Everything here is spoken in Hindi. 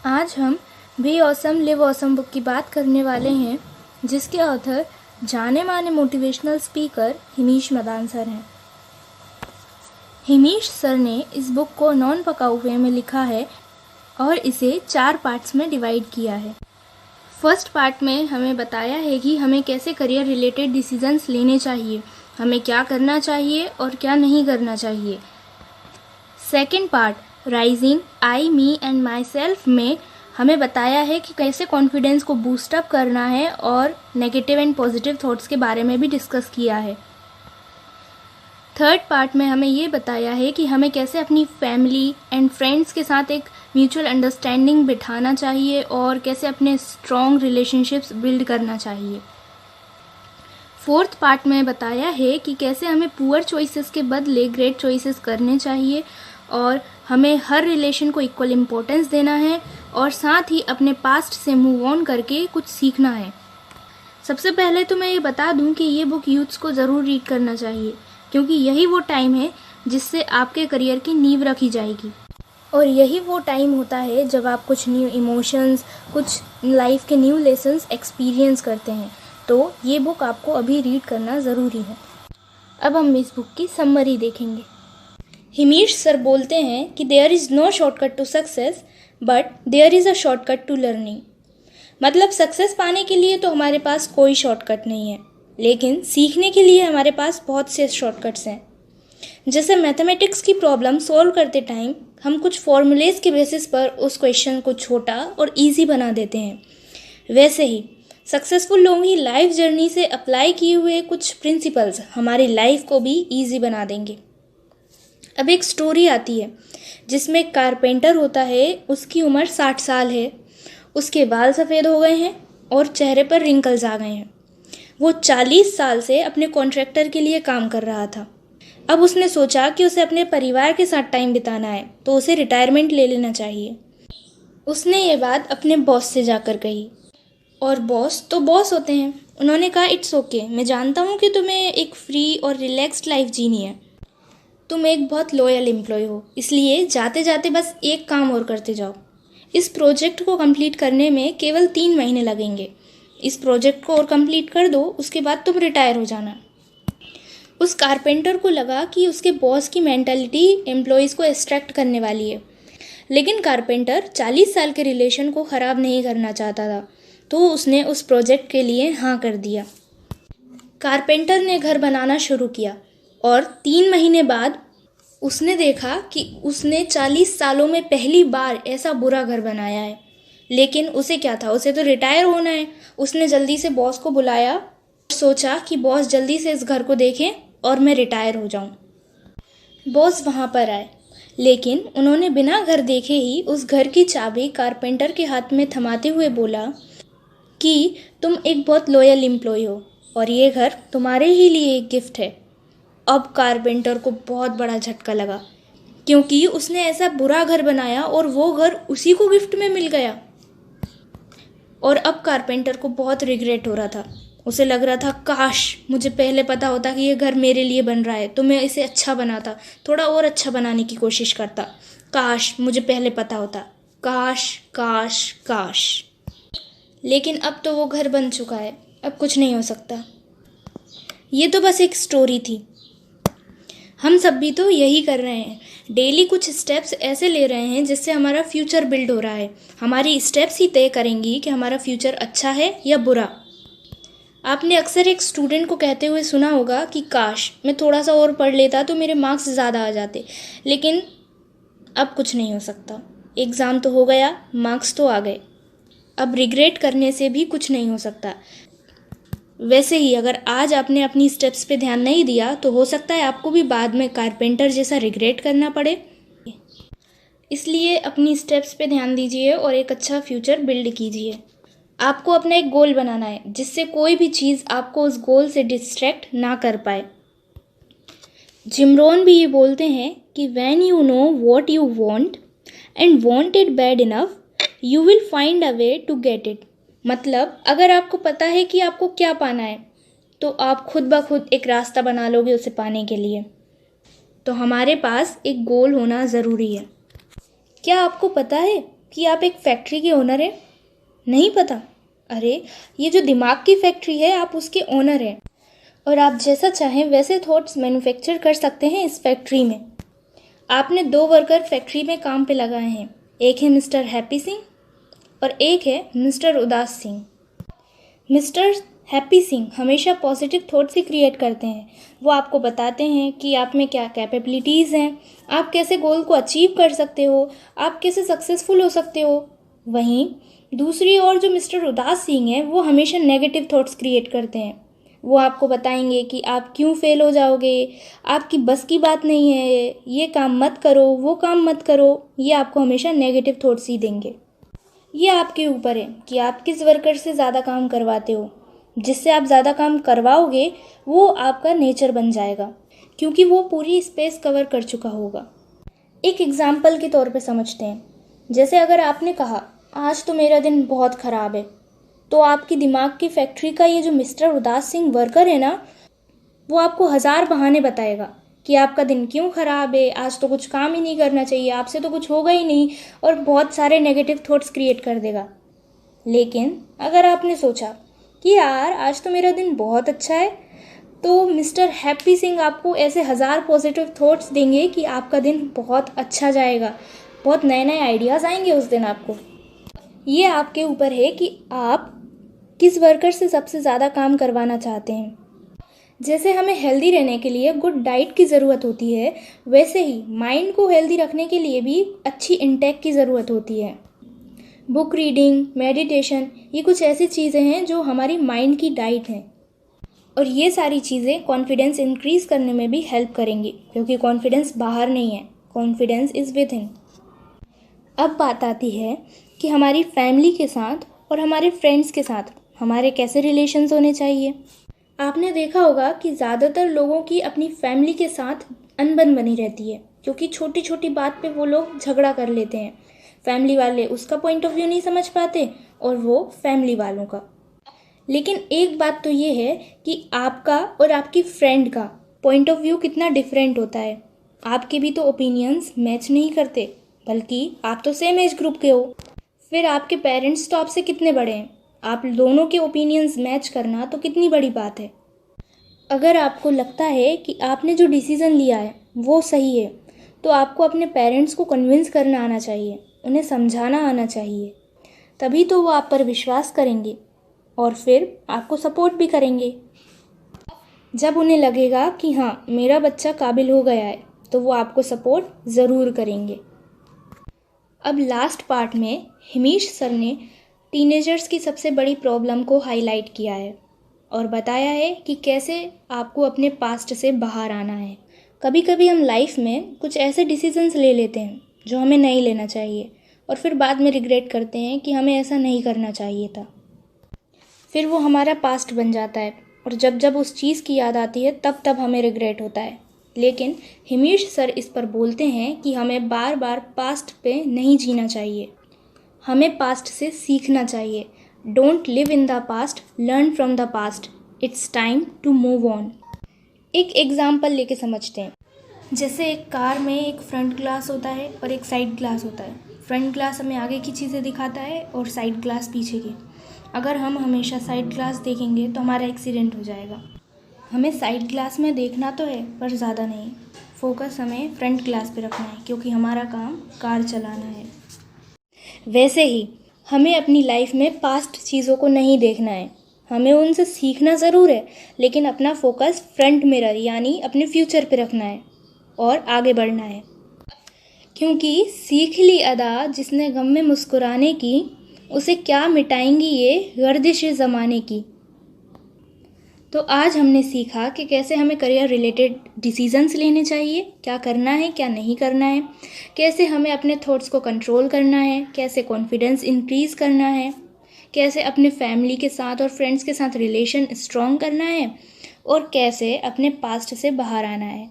आज हम be awesome live awesome book की बात करने वाले हैं, जिसके ऑथर जाने माने motivational speaker Himesh Madan sir हैं। हिमीश सर ने इस बुक को नॉन पकाऊ वे में लिखा है और इसे 4 पार्ट्स में डिवाइड किया है। फर्स्ट पार्ट में हमें बताया है कि हमें कैसे करियर रिलेटेड डिसीजंस लेने चाहिए, हमें क्या करना चाहिए और क्या नहीं करना चाहिए। Second part rising I me and my self में हमें बताया है कि कैसे कॉन्फिडेंस को बूस्ट अप करना है और नेगेटिव एंड पॉजिटिव थॉट्स के बारे में भी डिस्कस किया है। थर्ड पार्ट में हमें ये बताया है कि हमें कैसे अपनी फैमिली एंड फ्रेंड्स के साथ एक म्यूचुअल अंडरस्टैंडिंग बिठाना चाहिए और कैसे अपने स्ट्रॉन्ग रिलेशनशिप्स बिल्ड करना चाहिए। फोर्थ पार्ट में बताया है कि कैसे हमें पुअर चॉइसेस के बदले ग्रेट चॉइसेस करने चाहिए और हमें हर रिलेशन को इक्वल इम्पोर्टेंस देना है और साथ ही अपने पास्ट से मूव ऑन करके कुछ सीखना है। सबसे पहले तो मैं ये बता दूं कि ये बुक यूथ्स को ज़रूर रीड करना चाहिए, क्योंकि यही वो टाइम है जिससे आपके करियर की नींव रखी जाएगी और यही वो टाइम होता है जब आप कुछ न्यू इमोशंस, कुछ लाइफ के न्यू लेसन्स एक्सपीरियंस करते हैं। तो ये बुक आपको अभी रीड करना ज़रूरी है। अब हम इस बुक की समरी देखेंगे। हिमीश सर बोलते हैं कि there is no shortcut to success but there is a shortcut to learning. मतलब सक्सेस पाने के लिए तो हमारे पास कोई शॉर्टकट नहीं है, लेकिन सीखने के लिए हमारे पास बहुत से शॉर्टकट्स हैं। जैसे मैथमेटिक्स की प्रॉब्लम सॉल्व करते टाइम हम कुछ फॉर्मूलेज के बेसिस पर उस क्वेश्चन को छोटा और ईजी बना देते हैं, वैसे ही सक्सेसफुल लोग ही लाइफ जर्नी से अप्लाई किए हुए कुछ प्रिंसिपल्स हमारी लाइफ को भी ईजी बना देंगे। अब एक स्टोरी आती है जिसमें एक कारपेंटर होता है, उसकी उम्र 60 साल है, उसके बाल सफ़ेद हो गए हैं और चेहरे पर रिंकल्स आ गए हैं। वो 40 साल से अपने कॉन्ट्रैक्टर के लिए काम कर रहा था। अब उसने सोचा कि उसे अपने परिवार के साथ टाइम बिताना है, तो उसे रिटायरमेंट ले लेना चाहिए। उसने ये बात अपने बॉस से जाकर कही और बॉस तो बॉस होते हैं, उन्होंने कहा इट्स ओके, मैं जानता हूँ कि तुम्हें एक फ्री और रिलैक्स्ड लाइफ जीनी है, तुम एक बहुत लॉयल एम्प्लॉय हो, इसलिए जाते जाते बस एक काम और करते जाओ। इस प्रोजेक्ट को कंप्लीट करने में केवल 3 महीने लगेंगे। इस प्रोजेक्ट को और कंप्लीट कर दो, उसके बाद तुम रिटायर हो जाना। उस कारपेंटर को लगा कि उसके बॉस की मेंटालिटी एम्प्लॉयज़ को एक्सट्रैक्ट करने वाली है, लेकिन कारपेंटर 40 साल के रिलेशन को ख़राब नहीं करना चाहता था, तो उसने उस प्रोजेक्ट के लिए हाँ कर दिया। कारपेंटर ने घर बनाना शुरू किया और 3 महीने बाद उसने देखा कि उसने 40 सालों में पहली बार ऐसा बुरा घर बनाया है। लेकिन उसे क्या था, उसे तो रिटायर होना है। उसने जल्दी से बॉस को बुलाया और सोचा कि बॉस जल्दी से इस घर को देखें और मैं रिटायर हो जाऊं। बॉस वहां पर आए, लेकिन उन्होंने बिना घर देखे ही उस घर की चाबी कारपेंटर के हाथ में थमाते हुए बोला कि तुम एक बहुत लॉयल एम्प्लॉय हो और ये घर तुम्हारे ही लिए एक गिफ्ट है। अब कारपेंटर को बहुत बड़ा झटका लगा, क्योंकि उसने ऐसा बुरा घर बनाया और वो घर उसी को गिफ्ट में मिल गया। और अब कारपेंटर को बहुत रिग्रेट हो रहा था। उसे लग रहा था काश मुझे पहले पता होता कि ये घर मेरे लिए बन रहा है, तो मैं इसे अच्छा बनाता, थोड़ा और अच्छा बनाने की कोशिश करता। काश मुझे पहले पता होता, काश काश काश। लेकिन अब तो वो घर बन चुका है, अब कुछ नहीं हो सकता। ये तो बस एक स्टोरी थी। हम सब भी तो यही कर रहे हैं, डेली कुछ स्टेप्स ऐसे ले रहे हैं जिससे हमारा फ्यूचर बिल्ड हो रहा है। हमारी स्टेप्स ही तय करेंगी कि हमारा फ्यूचर अच्छा है या बुरा। आपने अक्सर एक स्टूडेंट को कहते हुए सुना होगा कि काश मैं थोड़ा सा और पढ़ लेता तो मेरे मार्क्स ज़्यादा आ जाते, लेकिन अब कुछ नहीं हो सकता। एग्ज़ाम तो हो गया, मार्क्स तो आ गए, अब रिग्रेट करने से भी कुछ नहीं हो सकता। वैसे ही अगर आज आपने अपनी स्टेप्स पे ध्यान नहीं दिया तो हो सकता है आपको भी बाद में कारपेंटर जैसा रिग्रेट करना पड़े। इसलिए अपनी स्टेप्स पे ध्यान दीजिए और एक अच्छा फ्यूचर बिल्ड कीजिए। आपको अपना एक गोल बनाना है जिससे कोई भी चीज़ आपको उस गोल से डिस्ट्रैक्ट ना कर पाए। जिम रोहन भी ये बोलते हैं कि when you know what you want and want it bad enough you will find a way to get it. मतलब अगर आपको पता है कि आपको क्या पाना है, तो आप खुद ब खुद एक रास्ता बना लोगे उसे पाने के लिए। तो हमारे पास एक गोल होना ज़रूरी है। क्या आपको पता है कि आप एक फैक्ट्री के ओनर हैं? नहीं पता? अरे, ये जो दिमाग की फैक्ट्री है, आप उसके ओनर हैं और आप जैसा चाहें वैसे थॉट्स मैन्युफैक्चर कर सकते हैं इस फैक्ट्री में। आपने 2 वर्कर फैक्ट्री में काम पे लगाए हैं, एक है मिस्टर हैप्पी सिंह और एक है मिस्टर उदास सिंह। मिस्टर हैप्पी सिंह हमेशा पॉजिटिव थॉट्स ही क्रिएट करते हैं। वो आपको बताते हैं कि आप में क्या कैपेबिलिटीज़ हैं, आप कैसे गोल को अचीव कर सकते हो, आप कैसे सक्सेसफुल हो सकते हो। वहीं दूसरी ओर जो मिस्टर उदास सिंह है, वो हमेशा नेगेटिव थॉट्स क्रिएट करते हैं। वो आपको बताएंगे कि आप क्यों फेल हो जाओगे, आपकी बस की बात नहीं है, ये काम मत करो, वो काम मत करो। ये आपको हमेशा नेगेटिव थॉट्स ही देंगे। ये आपके ऊपर है कि आप किस वर्कर से ज़्यादा काम करवाते हो। जिससे आप ज़्यादा काम करवाओगे वो आपका नेचर बन जाएगा, क्योंकि वो पूरी स्पेस कवर कर चुका होगा। एक एग्जाम्पल के तौर पे समझते हैं। जैसे अगर आपने कहा आज तो मेरा दिन बहुत ख़राब है, तो आपकी दिमाग की फैक्ट्री का ये जो मिस्टर उदास सिंह वर्कर है ना, वो आपको 1000 बहाने बताएगा कि आपका दिन क्यों ख़राब है, आज तो कुछ काम ही नहीं करना चाहिए, आपसे तो कुछ होगा ही नहीं, और बहुत सारे नेगेटिव थॉट्स क्रिएट कर देगा। लेकिन अगर आपने सोचा कि यार आज तो मेरा दिन बहुत अच्छा है, तो मिस्टर हैप्पी सिंह आपको ऐसे 1000 पॉजिटिव थॉट्स देंगे कि आपका दिन बहुत अच्छा जाएगा, बहुत नए नए आइडियाज़ आएंगे उस दिन आपको। ये आपके ऊपर है कि आप किस वर्कर से सबसे ज़्यादा काम करवाना चाहते हैं। जैसे हमें हेल्दी रहने के लिए गुड डाइट की ज़रूरत होती है, वैसे ही माइंड को हेल्दी रखने के लिए भी अच्छी इंटेक की ज़रूरत होती है। बुक रीडिंग, मेडिटेशन, ये कुछ ऐसी चीज़ें हैं जो हमारी माइंड की डाइट हैं, और ये सारी चीज़ें कॉन्फिडेंस इंक्रीज़ करने में भी हेल्प करेंगी, क्योंकि कॉन्फिडेंस बाहर नहीं है, कॉन्फिडेंस इज़ विद इन। अब बात आती है कि हमारी फैमिली के साथ और हमारे फ्रेंड्स के साथ हमारे कैसे रिलेशंस होने चाहिए। आपने देखा होगा कि ज़्यादातर लोगों की अपनी फैमिली के साथ अनबन बनी रहती है, क्योंकि छोटी छोटी बात पे वो लोग झगड़ा कर लेते हैं। फैमिली वाले उसका पॉइंट ऑफ व्यू नहीं समझ पाते और वो फैमिली वालों का। लेकिन एक बात तो ये है कि आपका और आपकी फ्रेंड का पॉइंट ऑफ व्यू कितना डिफरेंट होता है। आपके भी तो ओपिनियंस मैच नहीं करते, बल्कि आप तो सेम एज ग्रुप के हो। फिर आपके पेरेंट्स तो आपसे कितने बड़े हैं, आप दोनों के ओपिनियंस मैच करना तो कितनी बड़ी बात है। अगर आपको लगता है कि आपने जो डिसीज़न लिया है वो सही है, तो आपको अपने पेरेंट्स को कन्विंस करना आना चाहिए, उन्हें समझाना आना चाहिए। तभी तो वो आप पर विश्वास करेंगे और फिर आपको सपोर्ट भी करेंगे। जब उन्हें लगेगा कि हाँ मेरा बच्चा काबिल हो गया है, तो वो आपको सपोर्ट ज़रूर करेंगे। अब लास्ट पार्ट में हिमेश सर ने टीनेजर्स की सबसे बड़ी प्रॉब्लम को हाईलाइट किया है और बताया है कि कैसे आपको अपने पास्ट से बाहर आना है। कभी कभी हम लाइफ में कुछ ऐसे डिसीजंस ले लेते हैं जो हमें नहीं लेना चाहिए, और फिर बाद में रिग्रेट करते हैं कि हमें ऐसा नहीं करना चाहिए था। फिर वो हमारा पास्ट बन जाता है, और जब जब उस चीज़ की याद आती है तब तब हमें रिग्रेट होता है। लेकिन हिमेश सर इस पर बोलते हैं कि हमें बार बार पास्ट पे नहीं जीना चाहिए, हमें पास्ट से सीखना चाहिए। Don't live in the past, learn from the past, it's time to move on. एक एग्जाम्पल लेके समझते हैं। जैसे एक कार में एक फ्रंट ग्लास होता है और एक साइड ग्लास होता है। फ्रंट ग्लास हमें आगे की चीज़ें दिखाता है और साइड ग्लास पीछे की। अगर हम हमेशा साइड ग्लास देखेंगे तो हमारा एक्सीडेंट हो जाएगा। हमें साइड ग्लास में देखना तो है, पर ज़्यादा नहीं। फोकस हमें फ्रंट ग्लास पे रखना है, क्योंकि हमारा काम कार चलाना है। वैसे ही हमें अपनी लाइफ में पास्ट चीज़ों को नहीं देखना है, हमें उनसे सीखना ज़रूर है, लेकिन अपना फोकस फ्रंट मिरर यानी अपने फ्यूचर पे रखना है और आगे बढ़ना है। क्योंकि सीख ली अदा जिसने गम में मुस्कुराने की, उसे क्या मिटाएंगी ये गर्दिश ज़माने की। तो आज हमने सीखा कि कैसे हमें करियर रिलेटेड डिसीजंस लेने चाहिए, क्या करना है क्या नहीं करना है, कैसे हमें अपने थॉट्स को कंट्रोल करना है, कैसे कॉन्फिडेंस इंक्रीज़ करना है, कैसे अपने फैमिली के साथ और फ्रेंड्स के साथ रिलेशन स्ट्रॉन्ग करना है, और कैसे अपने पास्ट से बाहर आना है।